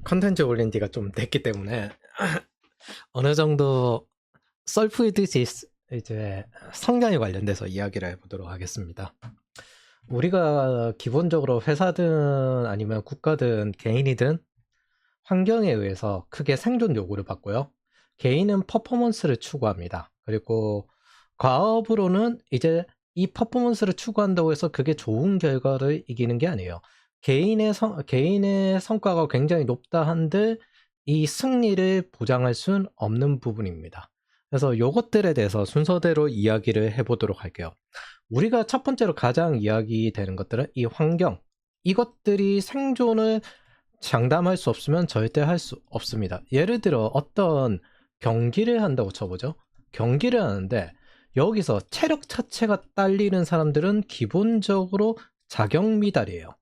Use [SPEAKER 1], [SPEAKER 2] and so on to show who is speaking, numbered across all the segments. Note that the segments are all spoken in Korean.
[SPEAKER 1] 컨텐츠 올린 지가 좀 됐기 때문에 어느 정도 썰풀듯이 이제 성장에 관련돼서 이야기를 해보도록 하겠습니다. 우리가 기본적으로 회사든 아니면 국가든 개인이든 환경에 의해서 크게 생존 요구를 받고요. 개인은 퍼포먼스를 추구합니다. 그리고 과업으로는 이제 이 퍼포먼스를 추구한다고 해서 그게 좋은 결과를 이기는 게 아니에요. 개인의 성과가 굉장히 높다 한들 이 승리를 보장할 수는 없는 부분입니다. 그래서 요것들에 대해서 순서대로 이야기를 해보도록 할게요. 우리가 첫 번째로 가장 이야기되는 것들은 이 환경, 이것들이 생존을 장담할 수 없으면 절대 할 수 없습니다. 예를 들어 어떤 경기를 한다고 쳐보죠. 경기를 하는데 여기서 체력 자체가 딸리는 사람들은 기본적으로 자격 미달이에요.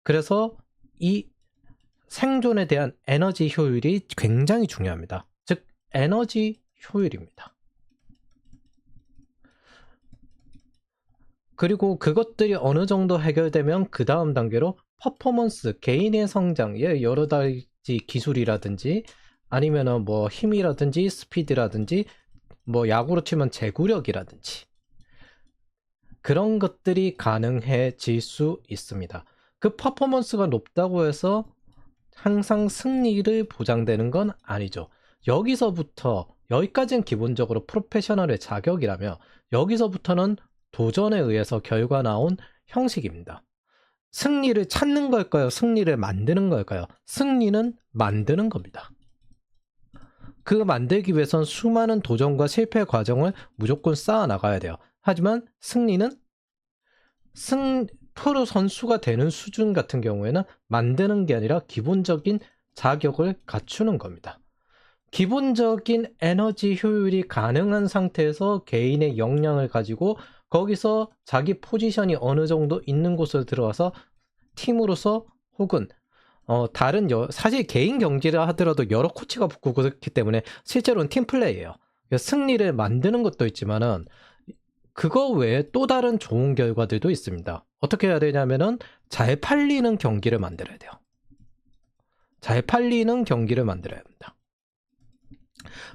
[SPEAKER 1] 그래서 이 생존에 대한 에너지 효율이 굉장히 중요합니다. 즉 에너지 효율입니다. 그리고 그것들이 어느 정도 해결되면 그 다음 단계로 퍼포먼스, 개인의 성장, 여러 가지 기술이라든지 아니면은 뭐 힘이라든지 스피드라든지 뭐 야구로 치면 제구력이라든지 그런 것들이 가능해질 수 있습니다. 그 퍼포먼스가 높다고 해서 항상 승리를 보장되는 건 아니죠. 여기까지는 기본적으로 프로페셔널의 자격이라며 여기서부터는 도전에 의해서 결과 나온 형식입니다. 승리를 찾는 걸까요? 승리를 만드는 걸까요? 승리는 만드는 겁니다. 그 만들기 위해선 수많은 도전과 실패 과정을 무조건 쌓아 나가야 돼요. 하지만 승리는 프로 선수가 되는 수준 같은 경우에는 만드는 게 아니라 기본적인 자격을 갖추는 겁니다. 기본적인 에너지 효율이 가능한 상태에서 개인의 역량을 가지고 거기서 자기 포지션이 어느 정도 있는 곳을 들어와서 팀으로서 혹은 사실 개인 경기를 하더라도 여러 코치가 붙고 그렇기 때문에 실제로는 팀플레이예요. 승리를 만드는 것도 있지만은 그거 외에 또 다른 좋은 결과들도 있습니다. 어떻게 해야 되냐면은 잘 팔리는 경기를 만들어야 돼요. 잘 팔리는 경기를 만들어야 합니다.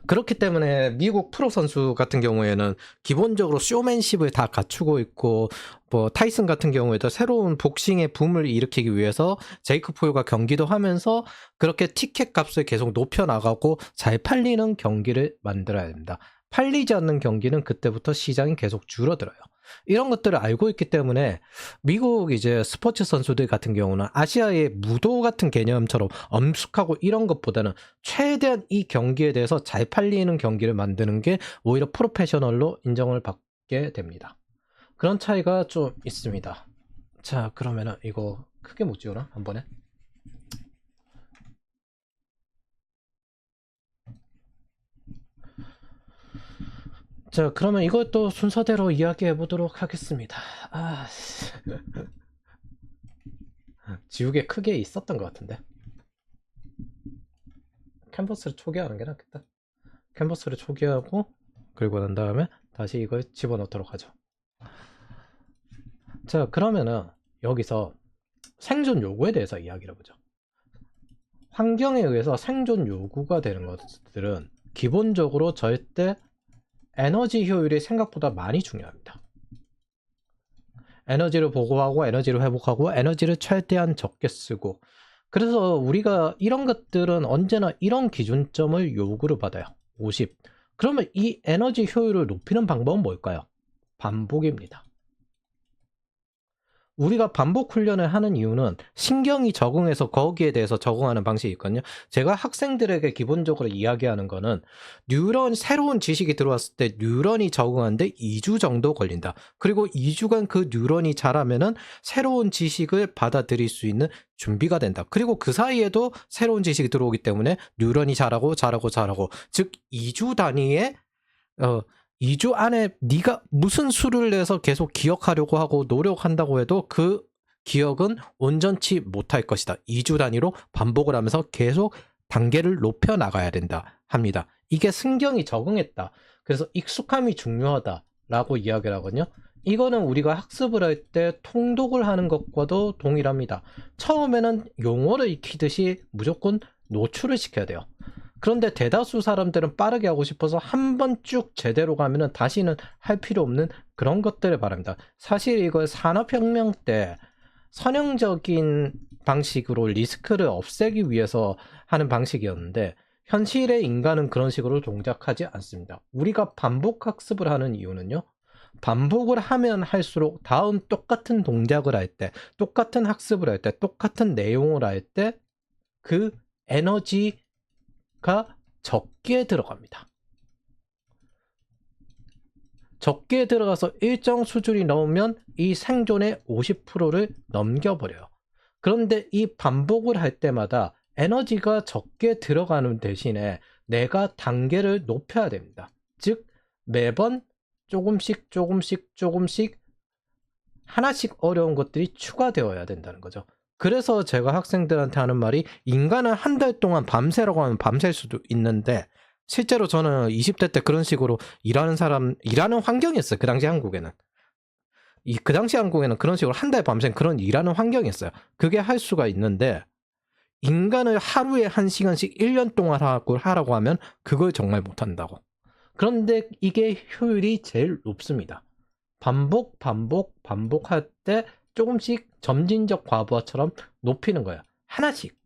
[SPEAKER 1] 그렇기 때문에 미국 프로 선수 같은 경우에는 기본적으로 쇼맨십을 다 갖추고 있고 뭐 타이슨 같은 경우에도 새로운 복싱의 붐을 일으키기 위해서 제이크 폴과 경기도 하면서 그렇게 티켓 값을 계속 높여나가고 잘 팔리는 경기를 만들어야 됩니다. 팔리지 않는 경기는 그때부터 시장이 계속 줄어들어요. 이런 것들을 알고 있기 때문에 미국 이제 스포츠 선수들 같은 경우는 아시아의 무도 같은 개념처럼 엄숙하고 이런 것보다는 최대한 이 경기에 대해서 잘 팔리는 경기를 만드는 게 오히려 프로페셔널로 인정을 받게 됩니다. 그런 차이가 좀 있습니다. 자, 그러면은 이거 크게 못 지우나? 한 번에? 자, 그러면 이것도 순서대로 이야기해 보도록 하겠습니다. 지우개 크게 있었던 것 같은데. 캔버스를 초기화하는 게 낫겠다. 캔버스를 초기화하고 그리고 난 다음에 다시 이걸 집어넣도록 하죠. 자, 그러면은 여기서 생존 요구에 대해서 이야기를 해보죠. 환경에 의해서 생존 요구가 되는 것들은 기본적으로 절대 에너지 효율이 생각보다 많이 중요합니다. 에너지를 보고하고 에너지를 회복하고 에너지를 최대한 적게 쓰고 그래서 우리가 이런 것들은 언제나 이런 기준점을 요구를 받아요. 50. 그러면 이 에너지 효율을 높이는 방법은 뭘까요? 반복입니다. 우리가 반복 훈련을 하는 이유는 신경이 적응해서 거기에 대해서 적응하는 방식이 있거든요. 제가 학생들에게 기본적으로 이야기하는 거는 새로운 지식이 들어왔을 때 뉴런이 적응하는데 2주 정도 걸린다. 그리고 2주간 그 뉴런이 자라면은 새로운 지식을 받아들일 수 있는 준비가 된다. 그리고 그 사이에도 새로운 지식이 들어오기 때문에 뉴런이 자라고. 즉 2주 단위의 2주 안에 네가 무슨 수를 내서 계속 기억하려고 하고 노력한다고 해도 그 기억은 온전치 못할 것이다. 2주 단위로 반복을 하면서 계속 단계를 높여 나가야 된다 합니다. 이게 신경이 적응했다. 그래서 익숙함이 중요하다라고 이야기를 하거든요. 이거는 우리가 학습을 할 때 통독을 하는 것과도 동일합니다. 처음에는 용어를 익히듯이 무조건 노출을 시켜야 돼요. 그런데 대다수 사람들은 빠르게 하고 싶어서 한 번 쭉 제대로 가면은 다시는 할 필요 없는 그런 것들을 말합니다. 사실 이걸 산업혁명 때 선형적인 방식으로 리스크를 없애기 위해서 하는 방식이었는데 현실의 인간은 그런 식으로 동작하지 않습니다. 우리가 반복 학습을 하는 이유는요. 반복을 하면 할수록 다음 똑같은 동작을 할 때, 똑같은 학습을 할 때, 똑같은 내용을 할 때 그 에너지가 적게 들어갑니다. 적게 들어가서 일정 수준이 넘으면 이 생존의 50%를 넘겨버려요. 그런데 이 반복을 할 때마다 에너지가 적게 들어가는 대신에 내가 단계를 높여야 됩니다. 즉 매번 조금씩 하나씩 어려운 것들이 추가되어야 된다는 거죠. 그래서 제가 학생들한테 하는 말이 인간은 한 달 동안 밤새라고 하면 밤샐 수도 있는데 실제로 저는 20대 때 그런 식으로 일하는 환경이었어요. 그 당시 한국에는. 그 당시 한국에는 그런 식으로 한 달 밤샘 그런 일하는 환경이었어요. 그게 할 수가 있는데 인간을 하루에 1시간씩 1년 동안 하라고 하면 그걸 정말 못한다고. 그런데 이게 효율이 제일 높습니다. 반복할 때 조금씩 점진적 과부하처럼 높이는 거예요. 하나씩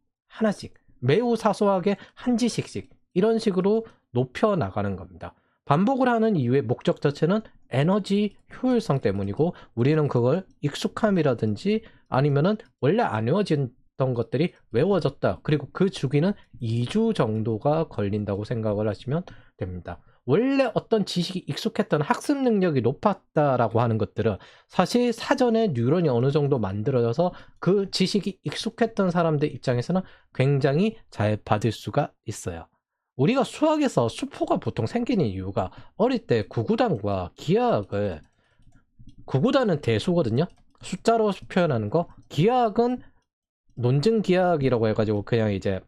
[SPEAKER 1] 매우 사소하게 한 지식씩 이런 식으로 높여 나가는 겁니다. 반복을 하는 이유의 목적 자체는 에너지 효율성 때문이고 우리는 그걸 익숙함이라든지 아니면은 원래 안 외워졌던 것들이 외워졌다. 그리고 그 주기는 2주 정도가 걸린다고 생각을 하시면 됩니다. 원래 어떤 지식이 익숙했던 학습 능력이 높았다라고 하는 것들은 사실 사전에 뉴런이 어느 정도 만들어져서 그 지식이 익숙했던 사람들 입장에서는 굉장히 잘 받을 수가 있어요. 우리가 수학에서 수포가 보통 생기는 이유가 어릴 때 구구단과 기하학을, 구구단은 대수거든요. 숫자로 표현하는 거. 기하학은 논증 기하학이라고 해가지고 그냥 이제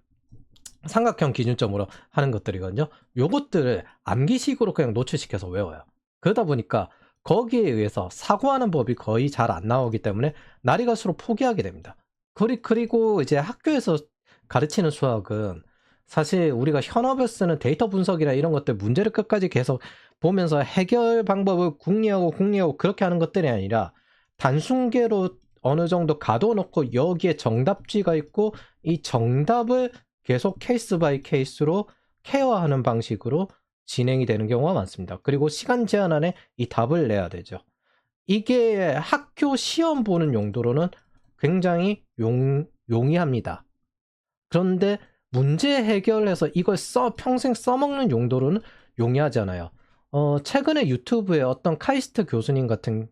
[SPEAKER 1] 삼각형 기준점으로 하는 것들이거든요. 요것들을 암기식으로 그냥 노출시켜서 외워요. 그러다 보니까 거기에 의해서 사고하는 법이 거의 잘 안 나오기 때문에 날이 갈수록 포기하게 됩니다. 그리고 이제 학교에서 가르치는 수학은 사실 우리가 현업에 쓰는 데이터 분석이나 이런 것들 문제를 끝까지 계속 보면서 해결 방법을 궁리하고 그렇게 하는 것들이 아니라 단순계로 어느 정도 가둬놓고 여기에 정답지가 있고 이 정답을 계속 케이스 바이 케이스로 케어하는 방식으로 진행이 되는 경우가 많습니다. 그리고 시간 제한 안에 이 답을 내야 되죠. 이게 학교 시험 보는 용도로는 굉장히 용이합니다. 그런데 문제 해결해서 이걸 평생 써먹는 용도로는 용이하지 않아요. 최근에 유튜브에 어떤 카이스트 교수님 같은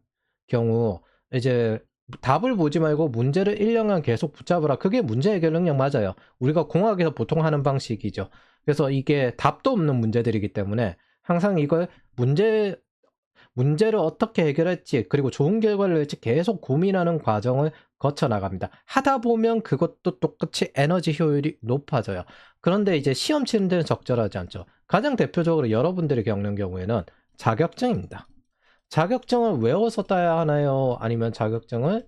[SPEAKER 1] 경우 이제 답을 보지 말고 문제를 1년간 계속 붙잡으라. 그게 문제 해결 능력 맞아요. 우리가 공학에서 보통 하는 방식이죠. 그래서 이게 답도 없는 문제들이기 때문에 항상 이걸 문제를 어떻게 해결할지 그리고 좋은 결과를 낼지 계속 고민하는 과정을 거쳐 나갑니다. 하다 보면 그것도 똑같이 에너지 효율이 높아져요. 그런데 이제 시험 치는 데는 적절하지 않죠. 가장 대표적으로 여러분들이 겪는 경우에는 자격증입니다. 자격증을 외워서 따야 하나요? 아니면 자격증을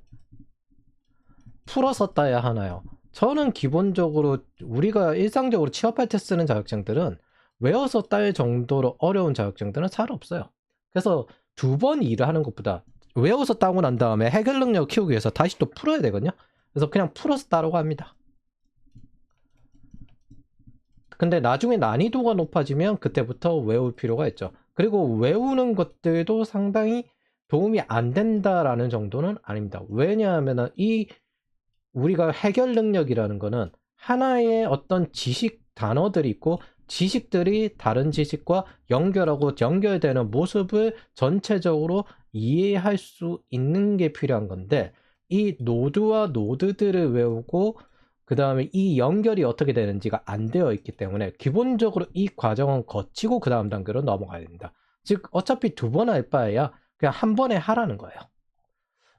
[SPEAKER 1] 풀어서 따야 하나요? 저는 기본적으로 우리가 일상적으로 취업할 때 쓰는 자격증들은 외워서 딸 정도로 어려운 자격증들은 잘 없어요. 그래서 2번 일을 하는 것보다 외워서 따고 난 다음에 해결 능력을 키우기 위해서 다시 또 풀어야 되거든요. 그래서 그냥 풀어서 따라고 합니다. 근데 나중에 난이도가 높아지면 그때부터 외울 필요가 있죠. 그리고 외우는 것들도 상당히 도움이 안 된다라는 정도는 아닙니다. 왜냐하면 우리가 해결 능력이라는 거는 하나의 어떤 지식 단어들이 있고 지식들이 다른 지식과 연결하고 연결되는 모습을 전체적으로 이해할 수 있는 게 필요한 건데 이 노드와 노드들을 외우고 그 다음에 이 연결이 어떻게 되는지가 안 되어 있기 때문에 기본적으로 이 과정은 거치고 그 다음 단계로 넘어가야 됩니다. 즉 어차피 2번 할 바에야 그냥 한 번에 하라는 거예요.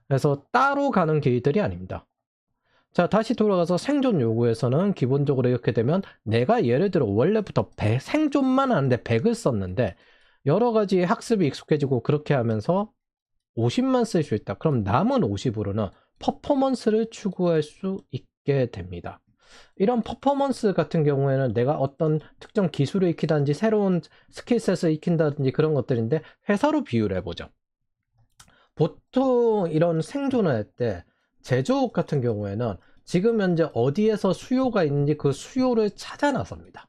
[SPEAKER 1] 그래서 따로 가는 길들이 아닙니다. 자, 다시 돌아가서 생존 요구에서는 기본적으로 이렇게 되면 내가 예를 들어 원래부터 생존만 하는데 100을 썼는데 여러 가지 학습이 익숙해지고 그렇게 하면서 50만 쓸 수 있다. 그럼 남은 50으로는 퍼포먼스를 추구할 수 있게 됩니다. 이런 퍼포먼스 같은 경우에는 내가 어떤 특정 기술을 익히다든지 새로운 스킬셋을 익힌다든지 그런 것들인데, 회사로 비유를 해보죠. 보통 이런 생존을 할 때 제조업 같은 경우에는 지금 현재 어디에서 수요가 있는지 그 수요를 찾아 나섭니다.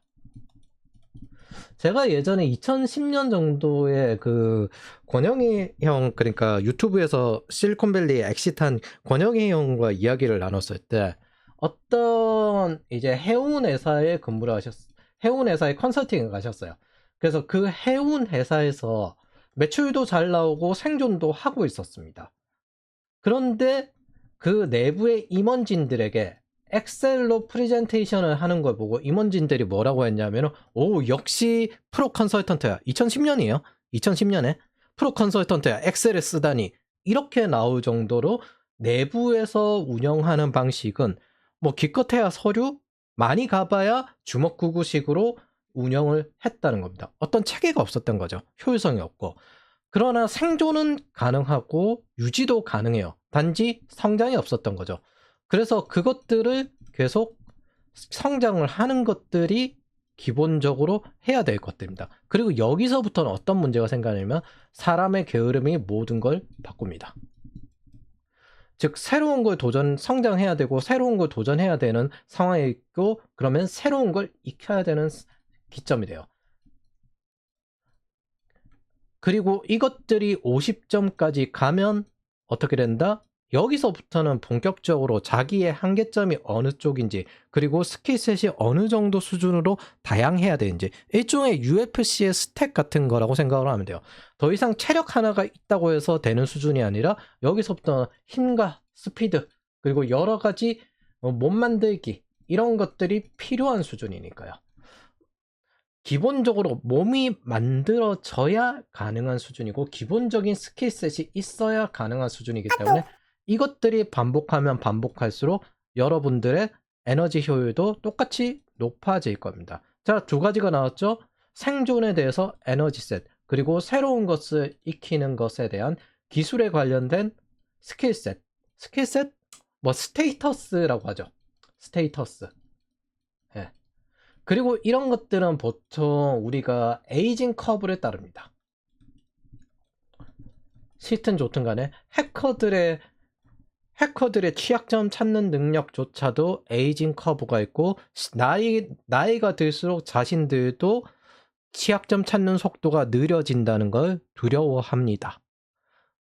[SPEAKER 1] 제가 예전에 2010년 정도에 그 권영희 형, 그러니까 유튜브에서 실리콘밸리에 엑시트한 권영희 형과 이야기를 나눴을 때, 어떤 이제 해운 회사에 해운 회사에 컨설팅을 가셨어요. 그래서 그 해운 회사에서 매출도 잘 나오고 생존도 하고 있었습니다. 그런데 그 내부의 임원진들에게 엑셀로 프레젠테이션을 하는 걸 보고 임원진들이 뭐라고 했냐면, 오, 역시 프로 컨설턴트야. 2010년이에요. 2010년에 프로 컨설턴트야. 엑셀을 쓰다니. 이렇게 나올 정도로 내부에서 운영하는 방식은 뭐 기껏해야 서류 많이 가봐야 주먹구구식으로 운영을 했다는 겁니다. 어떤 체계가 없었던 거죠. 효율성이 없고. 그러나 생존은 가능하고 유지도 가능해요. 단지 성장이 없었던 거죠. 그래서 그것들을 계속 성장을 하는 것들이 기본적으로 해야 될 것들입니다. 그리고 여기서부터는 어떤 문제가 생기냐면, 사람의 게으름이 모든 걸 바꿉니다. 즉 새로운 걸 성장해야 되고 새로운 걸 도전해야 되는 상황에 있고, 그러면 새로운 걸 익혀야 되는 기점이 돼요. 그리고 이것들이 50점까지 가면 어떻게 된다? 여기서부터는 본격적으로 자기의 한계점이 어느 쪽인지, 그리고 스킬셋이 어느 정도 수준으로 다양해야 되는지, 일종의 UFC의 스택 같은 거라고 생각을 하면 돼요. 더 이상 체력 하나가 있다고 해서 되는 수준이 아니라, 여기서부터 힘과 스피드, 그리고 여러 가지 몸 만들기, 이런 것들이 필요한 수준이니까요. 기본적으로 몸이 만들어져야 가능한 수준이고, 기본적인 스킬셋이 있어야 가능한 수준이기 때문에 이것들이 반복하면 반복할수록 여러분들의 에너지 효율도 똑같이 높아질 겁니다. 자, 두 가지가 나왔죠. 생존에 대해서 에너지셋, 그리고 새로운 것을 익히는 것에 대한 기술에 관련된 스킬셋. 뭐 스테이터스라고 하죠. 스테이터스. 예. 그리고 이런 것들은 보통 우리가 에이징 커브를 따릅니다. 싫든 좋든 간에 해커들의 취약점 찾는 능력조차도 에이징 커브가 있고, 나이가 들수록 자신들도 취약점 찾는 속도가 느려진다는 걸 두려워합니다.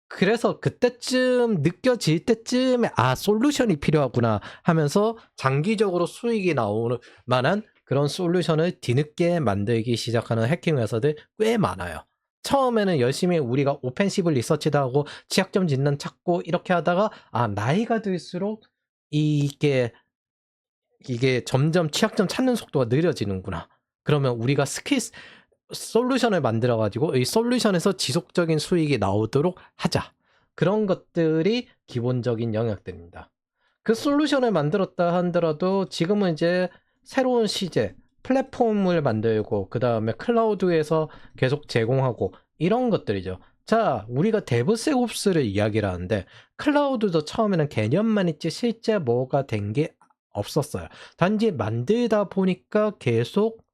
[SPEAKER 1] 그래서 그때쯤 느껴질 때쯤에 솔루션이 필요하구나 하면서 장기적으로 수익이 나오는 만한 그런 솔루션을 뒤늦게 만들기 시작하는 해킹 회사들 꽤 많아요. 처음에는 열심히 우리가 오펜시브 리서치도 하고 취약점 진단 찾고 이렇게 하다가 나이가 들수록 이게 점점 취약점 찾는 속도가 느려지는구나. 그러면 우리가 솔루션을 만들어 가지고 이 솔루션에서 지속적인 수익이 나오도록 하자. 그런 것들이 기본적인 영역들입니다. 그 솔루션을 만들었다 하더라도 지금은 이제 새로운 시제, 플랫폼을 만들고 그 다음에 클라우드에서 계속 제공하고 이런 것들이죠. 자, 우리가 데브세옵스를 이야기를 하는데, 클라우드도 처음에는 개념만 있지 실제 뭐가 된 게 없었어요. 단지 만들다 보니까 계속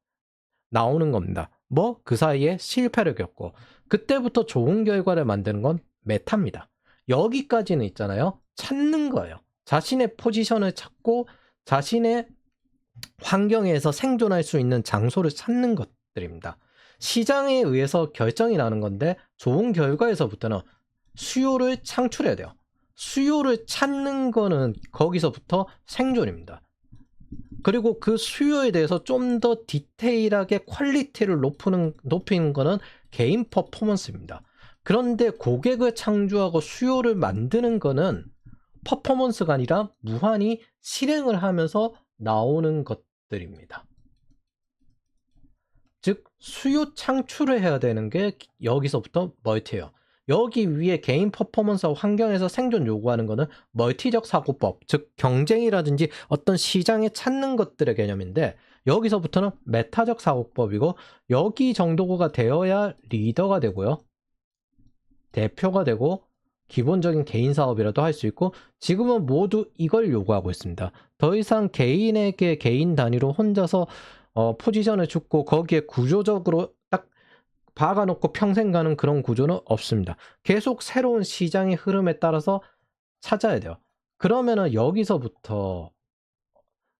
[SPEAKER 1] 나오는 겁니다. 뭐 그 사이에 실패를 겪고, 그때부터 좋은 결과를 만드는 건 메타입니다. 여기까지는 있잖아요. 찾는 거예요. 자신의 포지션을 찾고 자신의 환경에서 생존할 수 있는 장소를 찾는 것들입니다. 시장에 의해서 결정이 나는 건데, 좋은 결과에서부터는 수요를 창출해야 돼요. 수요를 찾는 거는 거기서부터 생존입니다. 그리고 그 수요에 대해서 좀 더 디테일하게 퀄리티를 높이는 거는 개인 퍼포먼스입니다. 그런데 고객을 창조하고 수요를 만드는 거는 퍼포먼스가 아니라 무한히 실행을 하면서 나오는 것들입니다. 즉 수요 창출을 해야 되는 게 여기서부터 멀티예요. 여기 위에 개인 퍼포먼스와 환경에서 생존 요구하는 거는 멀티적 사고법, 즉 경쟁이라든지 어떤 시장에 찾는 것들의 개념인데, 여기서부터는 메타적 사고법이고, 여기 정도가 되어야 리더가 되고요, 대표가 되고 기본적인 개인 사업이라도 할 수 있고 지금은 모두 이걸 요구하고 있습니다. 더 이상 개인에게 개인 단위로 혼자서 포지션을 주고 거기에 구조적으로 딱 박아놓고 평생 가는 그런 구조는 없습니다. 계속 새로운 시장의 흐름에 따라서 찾아야 돼요. 그러면은 여기서부터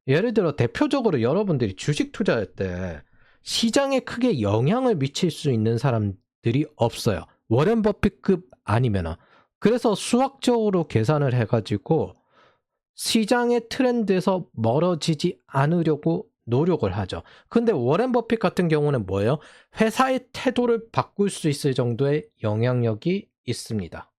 [SPEAKER 1] 예를 들어 대표적으로 여러분들이 주식 투자할 때 시장에 크게 영향을 미칠 수 있는 사람들이 없어요. 워렌 버핏급 아니면은. 그래서 수학적으로 계산을 해가지고 시장의 트렌드에서 멀어지지 않으려고 노력을 하죠. 근데 워렌 버핏 같은 경우는 뭐예요? 회사의 태도를 바꿀 수 있을 정도의 영향력이 있습니다.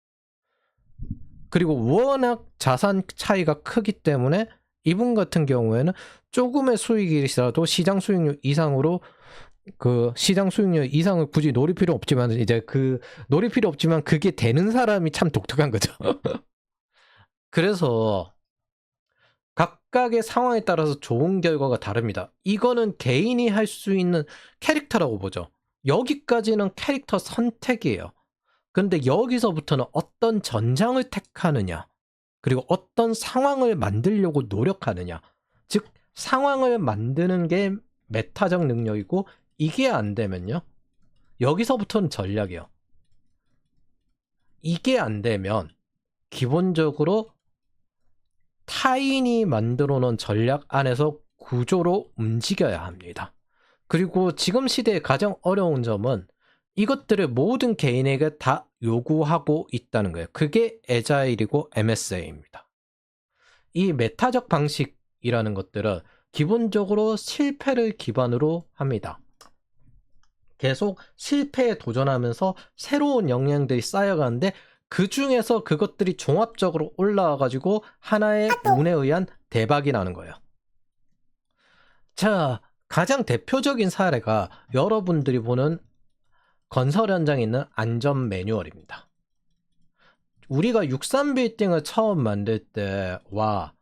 [SPEAKER 1] 그리고 워낙 자산 차이가 크기 때문에 이분 같은 경우에는 조금의 수익이라도 시장 수익률 이상으로 시장 수익률 이상을 굳이 노릴 필요 없지만 이제 노릴 필요 없지만 그게 되는 사람이 참 독특한 거죠. 그래서 각각의 상황에 따라서 좋은 결과가 다릅니다. 이거는 개인이 할 수 있는 캐릭터라고 보죠. 여기까지는 캐릭터 선택이에요. 근데 여기서부터는 어떤 전장을 택하느냐, 그리고 어떤 상황을 만들려고 노력하느냐, 즉 상황을 만드는 게 메타적 능력이고 이게 안 되면요, 여기서부터는 전략이에요. 이게 안 되면 기본적으로 타인이 만들어 놓은 전략 안에서 구조로 움직여야 합니다. 그리고 지금 시대의 가장 어려운 점은 이것들을 모든 개인에게 다 요구하고 있다는 거예요. 그게 애자일이고 MSA입니다. 이 메타적 방식이라는 것들은 기본적으로 실패를 기반으로 합니다. 계속 실패에 도전하면서 새로운 역량들이 쌓여가는데 그 중에서 그것들이 종합적으로 올라와가지고 하나의 운에 의한 대박이 나는 거예요. 자, 가장 대표적인 사례가 여러분들이 보는 건설 현장에 있는 안전 매뉴얼입니다. 우리가 63빌딩을 처음 만들 때와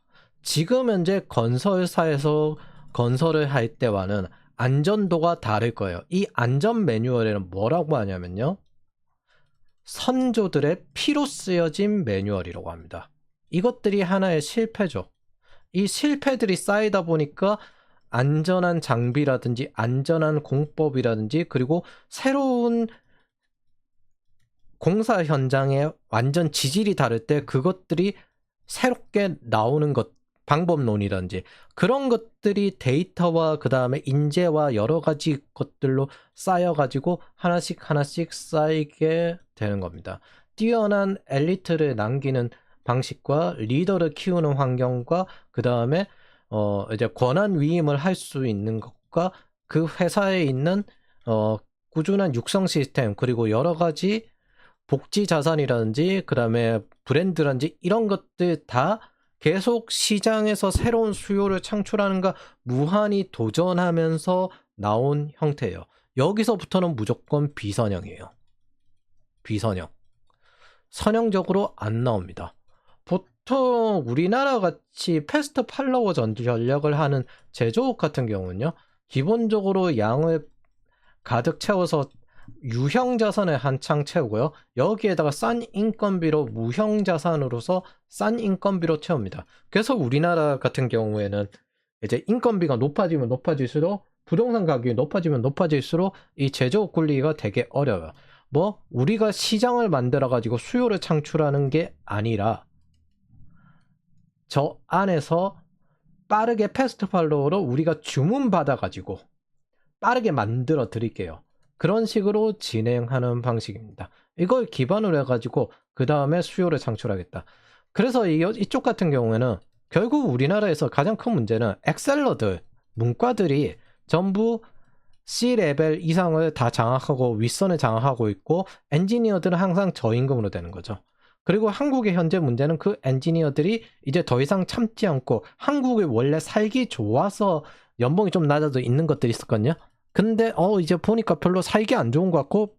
[SPEAKER 1] 지금 현재 건설사에서 건설을 할 때와는 안전도가 다를 거예요. 이 안전 매뉴얼에는 뭐라고 하냐면요, 선조들의 피로 쓰여진 매뉴얼이라고 합니다. 이것들이 하나의 실패죠. 이 실패들이 쌓이다 보니까 안전한 장비라든지 안전한 공법이라든지 그리고 새로운 공사 현장의 완전 지질이 다를 때 그것들이 새롭게 나오는 것, 방법론이라든지 그런 것들이 데이터와 그 다음에 인재와 여러 가지 것들로 쌓여가지고 하나씩 쌓이게 되는 겁니다. 뛰어난 엘리트를 남기는 방식과 리더를 키우는 환경과 그 다음에 이제 권한 위임을 할 수 있는 것과 그 회사에 있는 꾸준한 육성 시스템 그리고 여러 가지 복지 자산이라든지 그 다음에 브랜드라든지 이런 것들 다 계속 시장에서 새로운 수요를 창출하는가 무한히 도전하면서 나온 형태예요. 여기서부터는 무조건 비선형이에요. 비선형. 선형적으로 안 나옵니다. 보통 우리나라 같이 패스트 팔로워 전략을 하는 제조업 같은 경우는요, 기본적으로 양을 가득 채워서 유형 자산을 한창 채우고요, 여기에다가 싼 인건비로 무형 자산으로서 싼 인건비로 채웁니다. 그래서 우리나라 같은 경우에는 이제 인건비가 높아지면 높아질수록 부동산 가격이 높아지면 높아질수록 이 제조업 굴리기가 되게 어려워요. 뭐 우리가 시장을 만들어 가지고 수요를 창출하는 게 아니라 저 안에서 빠르게 패스트 팔로우로 우리가 주문 받아 가지고 빠르게 만들어 드릴게요. 그런 식으로 진행하는 방식입니다. 이걸 기반으로 해가지고 그 다음에 수요를 창출하겠다. 그래서 이쪽 같은 경우에는 결국 우리나라에서 가장 큰 문제는 엑셀러들, 문과들이 전부 C레벨 이상을 다 장악하고 윗선을 장악하고 있고 엔지니어들은 항상 저임금으로 되는 거죠. 그리고 한국의 현재 문제는 그 엔지니어들이 이제 더 이상 참지 않고 한국이 원래 살기 좋아서 연봉이 좀 낮아져 있는 것들이 있었거든요. 근데 이제 보니까 별로 살기 안 좋은 것 같고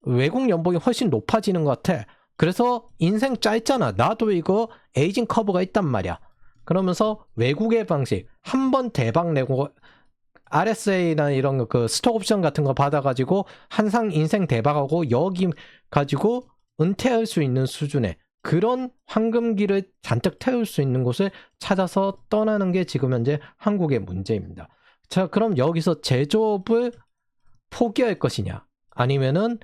[SPEAKER 1] 외국 연봉이 훨씬 높아지는 것 같아. 그래서 인생 짧잖아. 나도 이거 에이징 커브가 있단 말이야. 그러면서 외국의 방식 한 번 대박 내고 RSA나 이런 그 스톡 옵션 같은 거 받아가지고 한상 인생 대박하고 여기 가지고 은퇴할 수 있는 수준의 그런 황금기를 잔뜩 태울 수 있는 곳을 찾아서 떠나는 게 지금 현재 한국의 문제입니다. 자, 그럼 여기서 제조업을 포기할 것이냐, 아니면은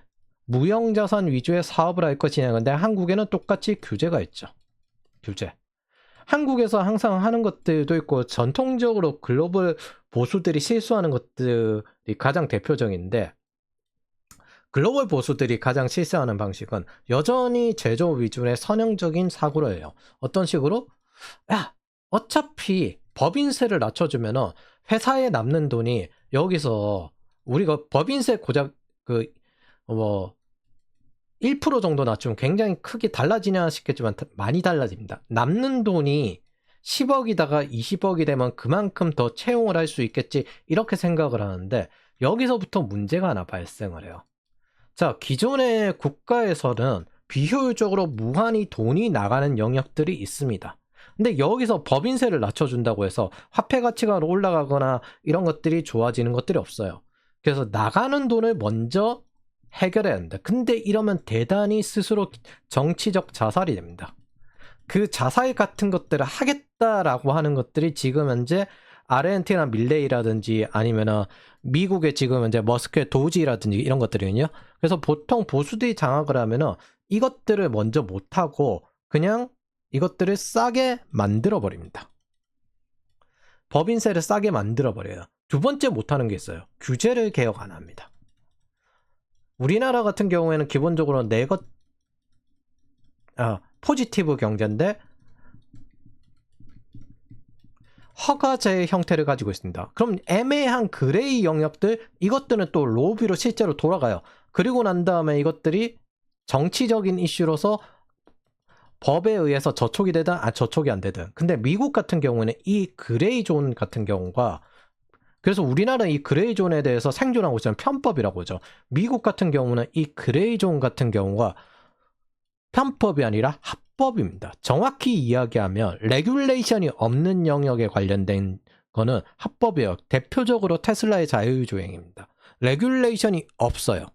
[SPEAKER 1] 무형자산 위주의 사업을 할 것이냐. 근데 한국에는 똑같이 규제가 있죠. 규제. 한국에서 항상 하는 것들도 있고, 전통적으로 글로벌 보수들이 실수하는 것들이 가장 대표적인데, 글로벌 보수들이 가장 실수하는 방식은 여전히 제조업 위주의 선형적인 사고를 해요. 어떤 식으로? 야, 어차피 법인세를 낮춰주면은 회사에 남는 돈이, 여기서 우리가 법인세 고작 1% 정도 낮추면 굉장히 크게 달라지냐 싶겠지만 많이 달라집니다. 남는 돈이 10억이다가 20억이 되면 그만큼 더 채용을 할 수 있겠지, 이렇게 생각을 하는데, 여기서부터 문제가 하나 발생을 해요. 자, 기존의 국가에서는 비효율적으로 무한히 돈이 나가는 영역들이 있습니다. 근데 여기서 법인세를 낮춰준다고 해서 화폐 가치가 올라가거나 이런 것들이 좋아지는 것들이 없어요. 그래서 나가는 돈을 먼저 해결해야 합니다. 근데 이러면 대단히 스스로 정치적 자살이 됩니다. 그 자살 같은 것들을 하겠다라고 하는 것들이 지금 현재 아르헨티나 밀레이라든지 아니면은 미국의 지금 현재 머스크의 도지라든지 이런 것들이거든요. 그래서 보통 보수들이 장악을 하면은 이것들을 먼저 못하고 그냥 이것들을 싸게 만들어 버립니다. 법인세를 싸게 만들어 버려요. 두 번째 못하는 게 있어요. 규제를 개혁 안 합니다. 우리나라 같은 경우에는 기본적으로 포지티브 경제인데 허가제의 형태를 가지고 있습니다. 그럼 애매한 그레이 영역들, 이것들은 또 로비로 실제로 돌아가요. 그리고 난 다음에 이것들이 정치적인 이슈로서 법에 의해서 저촉이 되든 저촉이 안 되든. 근데 미국 같은 경우에는 이 그레이 존 같은 경우가, 그래서 우리나라는 이 그레이 존에 대해서 생존하고 있는 편법이라고 하죠. 미국 같은 경우는 이 그레이 존 같은 경우가 편법이 아니라 합법입니다. 정확히 이야기하면 레귤레이션이 없는 영역에 관련된 거는 합법이에요. 대표적으로 테슬라의 자율주행입니다. 레귤레이션이 없어요.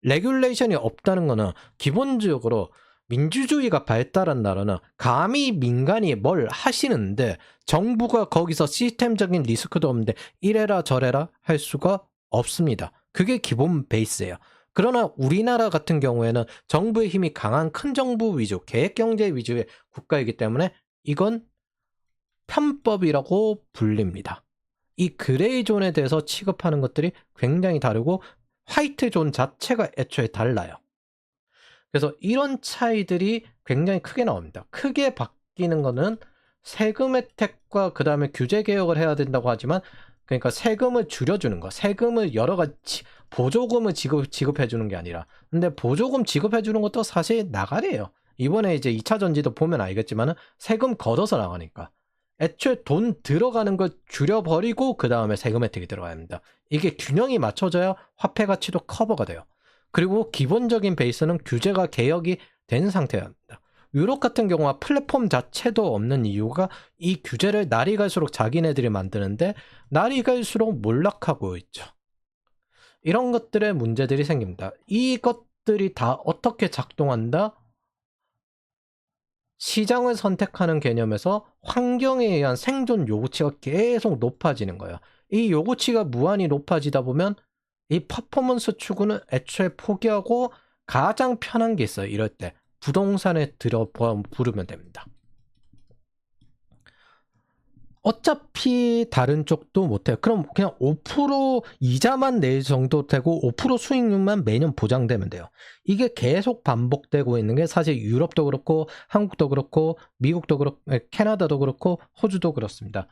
[SPEAKER 1] 레귤레이션이 없다는 거는 기본적으로 민주주의가 발달한 나라는 감히 민간이 뭘 하시는데 정부가 거기서 시스템적인 리스크도 없는데 이래라 저래라 할 수가 없습니다. 그게 기본 베이스예요. 그러나 우리나라 같은 경우에는 정부의 힘이 강한 큰 정부 위주, 계획경제 위주의 국가이기 때문에 이건 편법이라고 불립니다. 이 그레이 존에 대해서 취급하는 것들이 굉장히 다르고 화이트 존 자체가 애초에 달라요. 그래서 이런 차이들이 굉장히 크게 나옵니다. 크게 바뀌는 거는 세금 혜택과 그 다음에 규제 개혁을 해야 된다고 하지만, 그러니까 세금을 줄여주는 거, 세금을 여러 가지 보조금을 지급해 주는 게 아니라, 근데 보조금 지급해 주는 것도 사실 나가리예요. 이번에 이제 2차 전지도 보면 알겠지만은 세금 걷어서 나가니까 애초에 돈 들어가는 걸 줄여버리고 그 다음에 세금 혜택이 들어가야 합니다. 이게 균형이 맞춰져야 화폐 가치도 커버가 돼요. 그리고 기본적인 베이스는 규제가 개혁이 된 상태입니다. 유럽 같은 경우와 플랫폼 자체도 없는 이유가 이 규제를 날이 갈수록 자기네들이 만드는데 날이 갈수록 몰락하고 있죠. 이런 것들의 문제들이 생깁니다. 이것들이 다 어떻게 작동한다? 시장을 선택하는 개념에서 환경에 의한 생존 요구치가 계속 높아지는 거예요. 이 요구치가 무한히 높아지다 보면 이 퍼포먼스 추구는 애초에 포기하고 가장 편한 게 있어요. 이럴 때 부동산에 부르면 됩니다. 어차피 다른 쪽도 못해요. 그럼 그냥 5% 이자만 낼 정도 되고 5% 수익률만 매년 보장되면 돼요. 이게 계속 반복되고 있는 게 사실 유럽도 그렇고 한국도 그렇고 미국도 그렇고 캐나다도 그렇고 호주도 그렇습니다.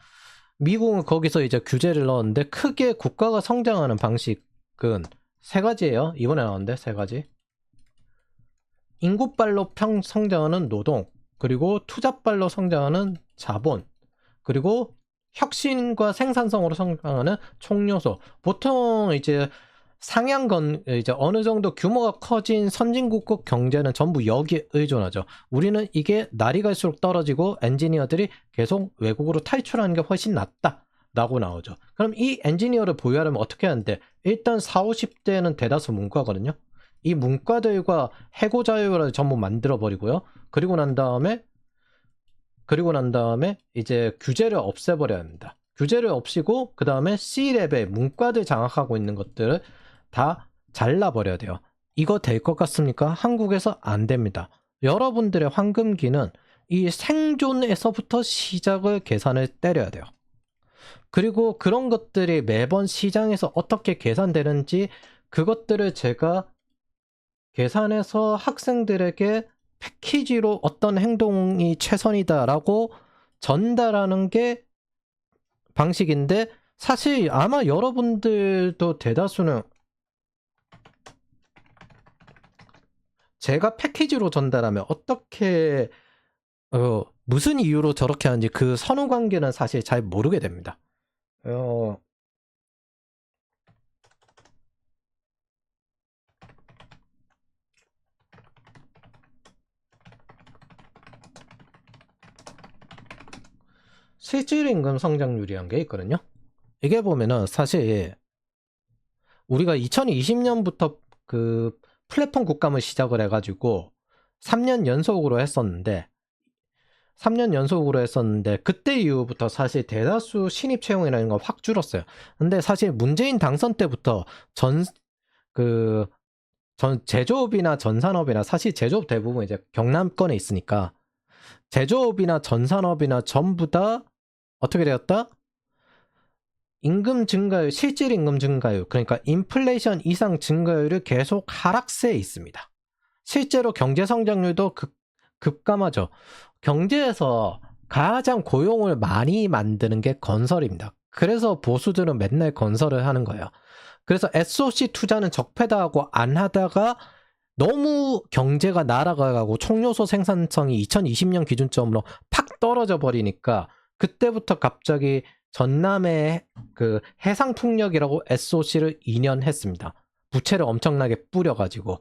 [SPEAKER 1] 미국은 거기서 이제 규제를 넣었는데 크게 국가가 성장하는 방식은 세 가지예요. 이번에 나왔는데 세 가지. 인구발로 성장하는 노동, 그리고 투자발로 성장하는 자본, 그리고 혁신과 생산성으로 성장하는 총요소. 보통 이제 이제 어느 정도 규모가 커진 선진국급 경제는 전부 여기에 의존하죠. 우리는 이게 날이 갈수록 떨어지고 엔지니어들이 계속 외국으로 탈출하는 게 훨씬 낫다라고 나오죠. 그럼 이 엔지니어를 보유하려면 어떻게 하는데, 일단 40, 50대는 대다수 문과거든요. 이 문과들과 해고 자율화를 전부 만들어 버리고요. 그리고 난 다음에 이제 규제를 없애버려야 합니다. 규제를 없이고 그 다음에 C레벨 문과들 장악하고 있는 것들을 다 잘라버려야 돼요. 이거 될 것 같습니까? 한국에서 안 됩니다. 여러분들의 황금기는 이 생존에서부터 시작을 계산을 때려야 돼요. 그리고 그런 것들이 매번 시장에서 어떻게 계산되는지 그것들을 제가 계산해서 학생들에게 패키지로 어떤 행동이 최선이다라고 전달하는 게 방식인데, 사실 아마 여러분들도 대다수는 제가 패키지로 전달하면 어떻게 무슨 이유로 저렇게 하는지 그 선후 관계는 사실 잘 모르게 됩니다. 실질 임금 성장률이란 게 있거든요. 이게 보면은 사실 우리가 2020년부터 그 플랫폼 국감을 시작을 해가지고 3년 연속으로 했었는데 그때 이후부터 사실 대다수 신입 채용이라는 건 확 줄었어요. 근데 사실 문재인 당선 때부터 제조업이나 전산업이나, 사실 제조업 대부분 이제 경남권에 있으니까 제조업이나 전산업이나 전부 다 어떻게 되었다? 임금 증가율, 실질 임금 증가율, 그러니까 인플레이션 이상 증가율이 계속 하락세에 있습니다. 실제로 경제 성장률도 급감하죠. 경제에서 가장 고용을 많이 만드는 게 건설입니다. 그래서 보수들은 맨날 건설을 하는 거예요. 그래서 SOC 투자는 적폐다하고 안 하다가 너무 경제가 날아가고 총요소 생산성이 2020년 기준점으로 팍 떨어져 버리니까 그때부터 갑자기 전남의 그 해상풍력이라고 SOC를 2년 했습니다. 부채를 엄청나게 뿌려가지고.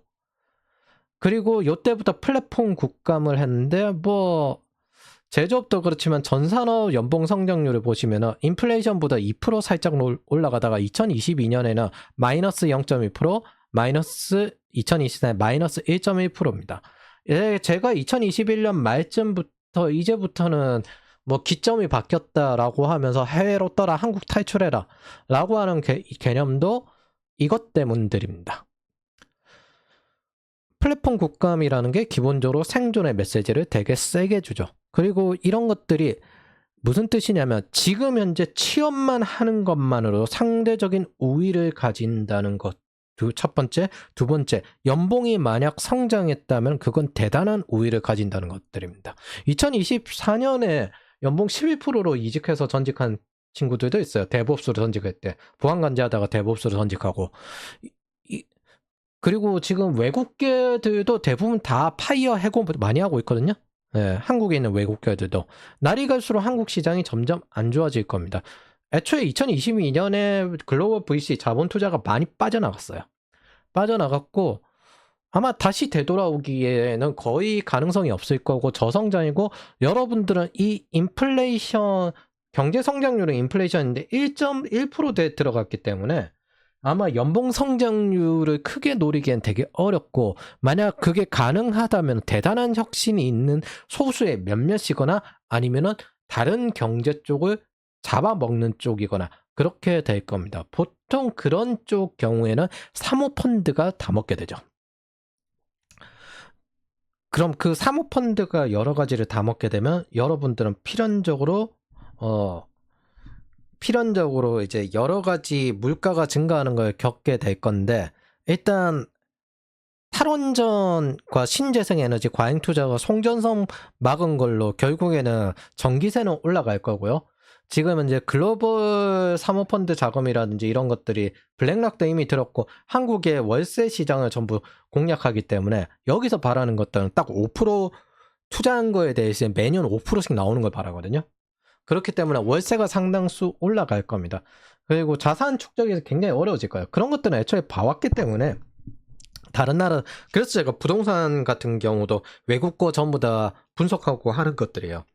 [SPEAKER 1] 그리고 요때부터 플랫폼 국감을 했는데, 뭐 제조업도 그렇지만 전산업 연봉 성장률을 보시면은 인플레이션보다 2% 살짝 올라가다가 2022년에는 마이너스 0.2%, 마이너스 2024년 마이너스 1.1%입니다. 예, 제가 2021년 말쯤부터 이제부터는 뭐 기점이 바뀌었다라고 하면서 해외로 떠라, 한국 탈출해라 라고 하는 개념도 이것 때문들입니다. 플랫폼 국감이라는 게 기본적으로 생존의 메시지를 되게 세게 주죠. 그리고 이런 것들이 무슨 뜻이냐면 지금 현재 취업만 하는 것만으로 상대적인 우위를 가진다는 것. 첫 번째. 두 번째, 연봉이 만약 성장했다면 그건 대단한 우위를 가진다는 것들입니다. 2024년에 연봉 11%로 이직해서 전직한 친구들도 있어요. 대법수로 전직할 때. 보안관제 하다가 대법수로 전직하고. 그리고 지금 외국계들도 대부분 다 파이어 해고 많이 하고 있거든요. 네, 한국에 있는 외국계들도. 날이 갈수록 한국 시장이 점점 안 좋아질 겁니다. 애초에 2022년에 글로벌 VC 자본 투자가 많이 빠져나갔어요. 빠져나갔고 아마 다시 되돌아오기에는 거의 가능성이 없을 거고 저성장이고, 여러분들은 이 인플레이션, 경제 성장률은 인플레이션인데 1.1%대 들어갔기 때문에 아마 연봉 성장률을 크게 노리기엔 되게 어렵고, 만약 그게 가능하다면 대단한 혁신이 있는 소수의 몇몇이거나 아니면은 다른 경제 쪽을 잡아먹는 쪽이거나 그렇게 될 겁니다. 보통 그런 쪽 경우에는 사모펀드가 다 먹게 되죠. 그럼 그 사모펀드가 여러 가지를 다 먹게 되면 여러분들은 필연적으로 이제 여러 가지 물가가 증가하는 걸 겪게 될 건데, 일단 탈원전과 신재생에너지 과잉 투자가 송전선 막은 걸로 결국에는 전기세는 올라갈 거고요. 지금 이제 글로벌 사모펀드 자금이라든지 이런 것들이 블랙락도 이미 들었고 한국의 월세 시장을 전부 공략하기 때문에 여기서 바라는 것들은 딱 5% 투자한 거에 대해서 매년 5%씩 나오는 걸 바라거든요. 그렇기 때문에 월세가 상당수 올라갈 겁니다. 그리고 자산 축적이 굉장히 어려워질 거예요. 그런 것들은 애초에 봐왔기 때문에 다른 나라, 그래서 제가 부동산 같은 경우도 외국 거 전부 다 분석하고 하는 것들이에요.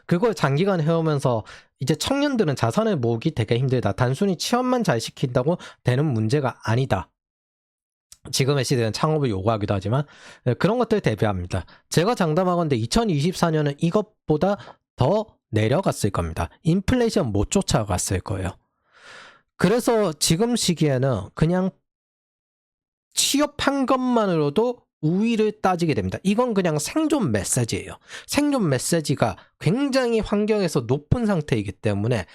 [SPEAKER 1] 그걸 장기간 해오면서 이제 청년들은 자산을 모으기 되게 힘들다. 단순히 취업만 잘 시킨다고 되는 문제가 아니다. 지금의 시대는 창업을 요구하기도 하지만 그런 것들 대비합니다. 제가 장담하건대 2024년은 이것보다 더 내려갔을 겁니다. 인플레이션 못 쫓아갔을 거예요. 그래서 지금 시기에는 그냥 취업한 것만으로도 우위를 따지게 됩니다. 이건 그냥 생존 메시지예요. 생존 메시지가 굉장히 환경에서 높은 상태이기 때문에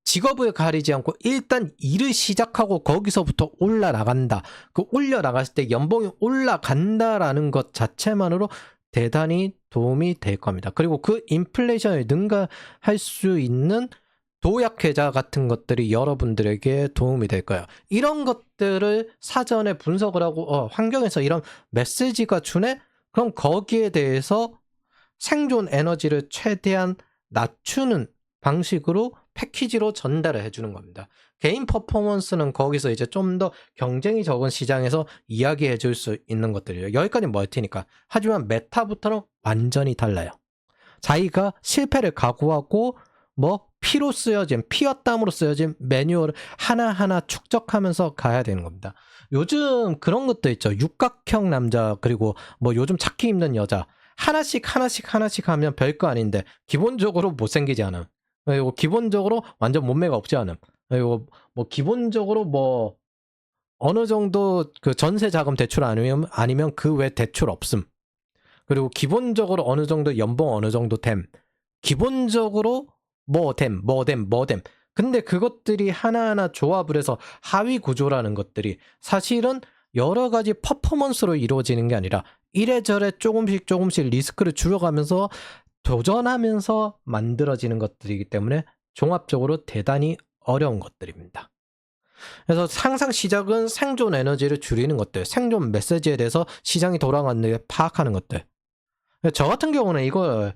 [SPEAKER 1] 직업을 가리지 않고 일단 일을 시작하고 거기서부터 올라나간다. 그 올려나갔을 때 연봉이 올라간다라는 것 자체만으로 대단히 도움이 될 겁니다. 그리고 그 인플레이션을 능가할 수 있는 도약계좌 같은 것들이 여러분들에게 도움이 될 거예요. 이런 것들을 사전에 분석을 하고 환경에서 이런 메시지가 주네? 그럼 거기에 대해서 생존 에너지를 최대한 낮추는 방식으로 패키지로 전달을 해주는 겁니다. 개인 퍼포먼스는 거기서 이제 좀 더 경쟁이 적은 시장에서 이야기해 줄 수 있는 것들이에요. 여기까지는 멀티니까. 하지만 메타부터는 완전히 달라요. 자기가 실패를 각오하고 피로 쓰여진, 피와 땀으로 쓰여진 매뉴얼을 하나하나 축적하면서 가야 되는 겁니다. 요즘 그런 것도 있죠. 육각형 남자, 그리고 요즘 찾기 힘든 여자. 하나씩 하면 별거 아닌데 기본적으로 못생기지 않음. 그리고 기본적으로 완전 몸매가 없지 않음. 그리고 기본적으로 어느 정도 그 전세 자금 대출 아니면 그 외 대출 없음. 그리고 기본적으로 어느 정도 연봉 어느 정도 됨. 기본적으로 됨. 근데 그것들이 하나하나 조합을 해서 하위 구조라는 것들이 사실은 여러 가지 퍼포먼스로 이루어지는 게 아니라 이래저래 조금씩 리스크를 줄여가면서 도전하면서 만들어지는 것들이기 때문에 종합적으로 대단히 어려운 것들입니다. 그래서 항상 시작은 생존 에너지를 줄이는 것들, 생존 메시지에 대해서 시장이 돌아가는데 파악하는 것들. 저 같은 경우는 이걸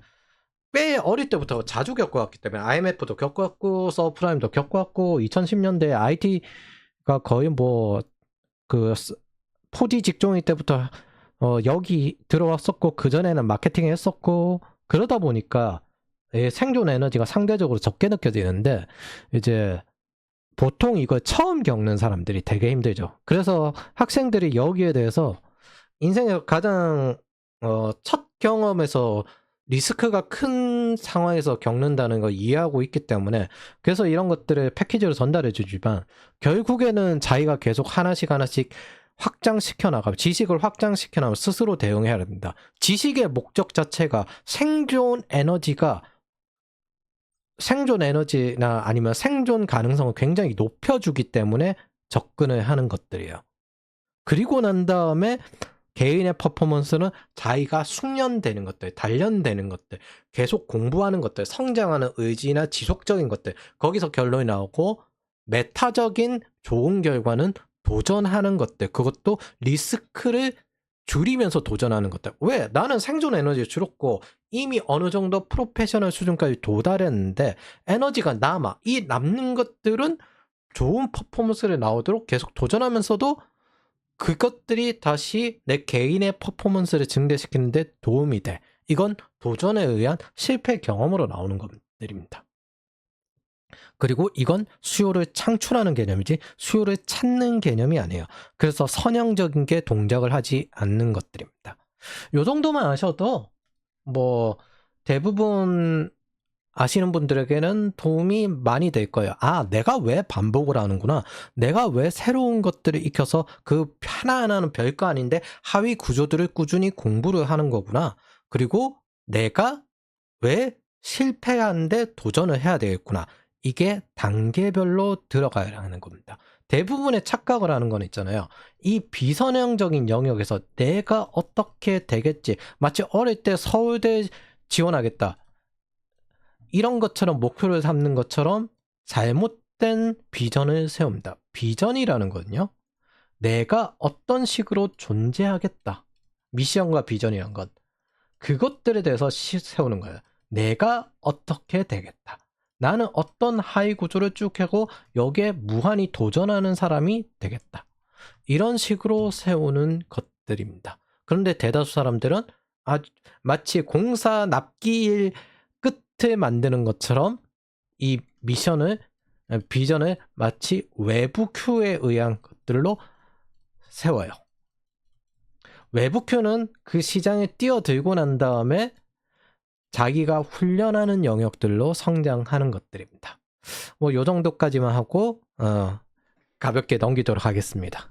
[SPEAKER 1] 꽤 어릴 때부터 자주 겪어왔기 때문에 IMF도 겪어왔고 서프라임도 겪어왔고 2010년대 IT가 거의 4D 직종일 때부터 여기 들어왔었고 그전에는 마케팅 했었고 그러다 보니까 생존 에너지가 상대적으로 적게 느껴지는데 이제 보통 이걸 처음 겪는 사람들이 되게 힘들죠. 그래서 학생들이 여기에 대해서 인생에서 가장 첫 경험에서 리스크가 큰 상황에서 겪는다는 걸 이해하고 있기 때문에 그래서 이런 것들을 패키지로 전달해 주지만 결국에는 자기가 계속 하나씩 확장시켜 나가면 지식을 확장시켜 나가면 스스로 대응해야 됩니다. 지식의 목적 자체가 생존 에너지나 아니면 생존 가능성을 굉장히 높여주기 때문에 접근을 하는 것들이에요. 그리고 난 다음에 개인의 퍼포먼스는 자기가 숙련되는 것들, 단련되는 것들, 계속 공부하는 것들, 성장하는 의지나 지속적인 것들, 거기서 결론이 나오고 메타적인 좋은 결과는 도전하는 것들, 그것도 리스크를 줄이면서 도전하는 것들. 왜? 나는 생존 에너지를 줄였고 이미 어느 정도 프로페셔널 수준까지 도달했는데 에너지가 남아. 이 남는 것들은 좋은 퍼포먼스를 나오도록 계속 도전하면서도 그것들이 다시 내 개인의 퍼포먼스를 증대시키는데 도움이 돼. 이건 도전에 의한 실패 경험으로 나오는 것들입니다. 그리고 이건 수요를 창출하는 개념이지 수요를 찾는 개념이 아니에요. 그래서 선형적인 게 동작을 하지 않는 것들입니다. 요 정도만 아셔도 대부분 아시는 분들에게는 도움이 많이 될 거예요. 아, 내가 왜 반복을 하는구나. 내가 왜 새로운 것들을 익혀서 그 하나하나는 별거 아닌데 하위 구조들을 꾸준히 공부를 하는 거구나. 그리고 내가 왜 실패하는데 도전을 해야 되겠구나. 이게 단계별로 들어가야 하는 겁니다. 대부분의 착각을 하는 건 있잖아요. 이 비선형적인 영역에서 내가 어떻게 되겠지. 마치 어릴 때 서울대 지원하겠다. 이런 것처럼 목표를 삼는 것처럼 잘못된 비전을 세웁니다. 비전이라는 건요. 내가 어떤 식으로 존재하겠다. 미션과 비전이란 건 그것들에 대해서 세우는 거예요. 내가 어떻게 되겠다. 나는 어떤 하위 구조를 쭉 하고 여기에 무한히 도전하는 사람이 되겠다. 이런 식으로 세우는 것들입니다. 그런데 대다수 사람들은 마치 공사 납기일 끝을 만드는 것처럼 이 비전을 마치 외부 큐에 의한 것들로 세워요. 외부 큐는 그 시장에 뛰어들고 난 다음에 자기가 훈련하는 영역들로 성장하는 것들입니다. 뭐 요 정도까지만 하고 가볍게 넘기도록 하겠습니다.